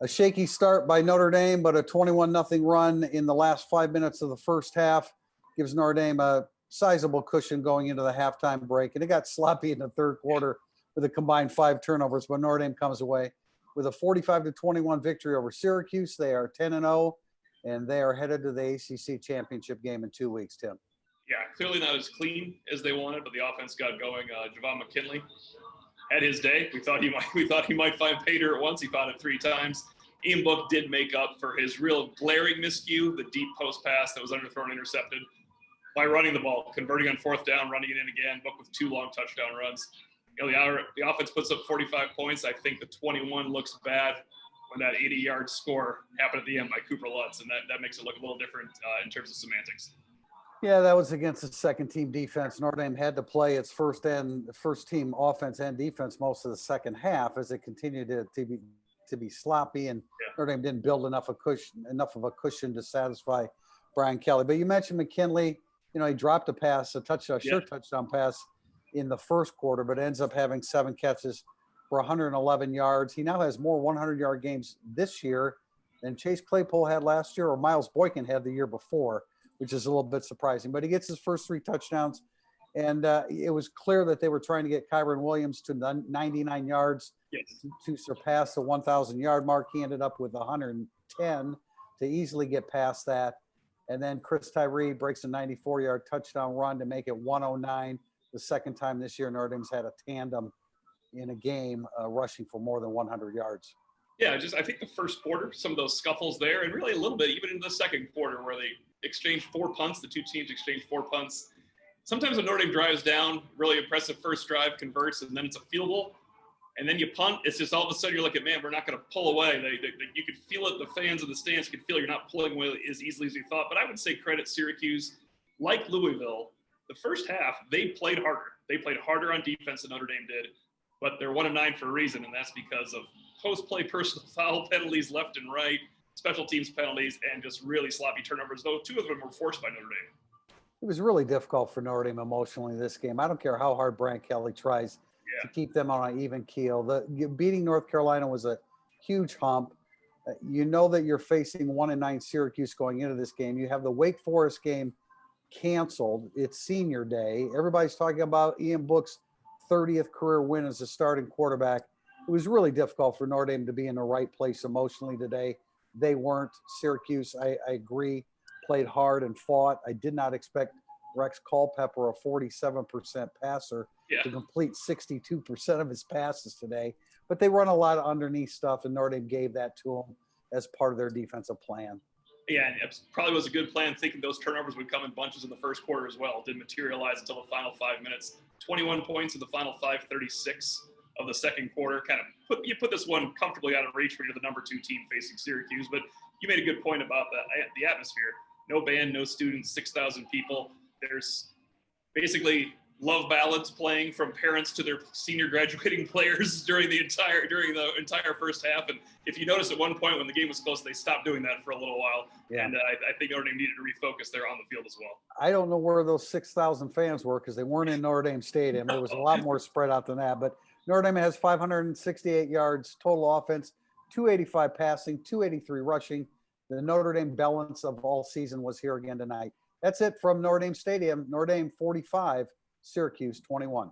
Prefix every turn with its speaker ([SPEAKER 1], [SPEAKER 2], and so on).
[SPEAKER 1] A shaky start by Notre Dame, but a 21-0 run in the last 5 minutes of the first half gives Notre Dame a sizable cushion going into the halftime break. And it got sloppy in the third quarter with a combined 5 turnovers, but Notre Dame comes away with a 45-21 victory over Syracuse. They are 10-0, and they are headed to the ACC championship game in 2 weeks, Tim.
[SPEAKER 2] Yeah, clearly not as clean as they wanted, but the offense got going. Javon McKinley had his day. We thought he might find pay dirt once. He found it 3 times. Ian Book did make up for his real glaring miscue, the deep post pass that was underthrown, intercepted, by running the ball, converting on 4th down, running it in again. Book with 2 long touchdown runs. You know, the offense puts up 45 points. I think the 21 looks bad when that 80-yard score happened at the end by Cooper Lutz, and that makes it look a little different in terms of semantics.
[SPEAKER 1] Yeah, that was against the second-team defense. Notre Dame had to play its first-team offense and defense most of the second half as it continued to be sloppy, and Notre Dame didn't build enough of a cushion to satisfy Brian Kelly. But you mentioned McKinley. You know, he dropped a pass, a touchdown pass in the first quarter, but ends up having 7 catches for 111 yards. He now has more 100-yard games this year than Chase Claypool had last year or Miles Boykin had the year before, which is a little bit surprising. But he gets his first 3 touchdowns, and it was clear that they were trying to get Kyron Williams to 99 yards to surpass the 1,000-yard mark. He ended up with 110 to easily get past that. And then Chris Tyree breaks a 94-yard touchdown run to make it 109. The second time this year Notre Dame's had a tandem in a game rushing for more than 100 yards.
[SPEAKER 2] Yeah, I think the first quarter, some of those scuffles there, and really a little bit even in the second quarter where they exchanged 4 punts. The 2 teams exchanged 4 punts. Sometimes when Notre Dame drives down, really impressive first drive, converts, and then it's a field goal. And then you punt. It's just all of a sudden you're looking, man, we're not going to pull away. You could feel it. The fans in the stands could feel you're not pulling away as easily as you thought. But I would say credit Syracuse, like Louisville. The first half, they played harder. They played harder on defense than Notre Dame did. But they're 1-9 for a reason, and that's because of post-play personal foul penalties left and right, special teams penalties, and just really sloppy turnovers, though 2 of them were forced by Notre Dame.
[SPEAKER 1] It was really difficult for Notre Dame emotionally this game. I don't care how hard Brian Kelly tries to keep them on an even keel. Beating North Carolina was a huge hump. You know that you're facing 1-9 Syracuse going into this game. You have the Wake Forest game canceled. It's senior day. Everybody's talking about Ian Book's 30th career win as a starting quarterback. It was really difficult for Notre Dame to be in the right place emotionally today. They weren't. Syracuse, I agree, played hard and fought. I did not expect Rex Culpepper, a 47% passer, to complete 62% of his passes today. But they run a lot of underneath stuff, and Notre Dame gave that to them as part of their defensive plan.
[SPEAKER 2] Yeah, and it probably was a good plan, thinking those turnovers would come in bunches in the first quarter as well. It didn't materialize until the final 5 minutes. 21 points in the final 5:36 of the second quarter. Kind of put this one comfortably out of reach when you're the number 2 team facing Syracuse. But you made a good point about the atmosphere. No band, no students, 6,000 people. There's basically love ballads playing from parents to their senior graduating players during the entire first half. And if you notice at one point when the game was close, they stopped doing that for a little while. Yeah. And I think Notre Dame needed to refocus there on the field as well.
[SPEAKER 1] I don't know where those 6,000 fans were because they weren't in Notre Dame Stadium. It was a lot more spread out than that. But Notre Dame has 568 yards total offense, 285 passing, 283 rushing. The Notre Dame balance of all season was here again tonight. That's it from Notre Dame Stadium. Notre Dame 45, Syracuse 21.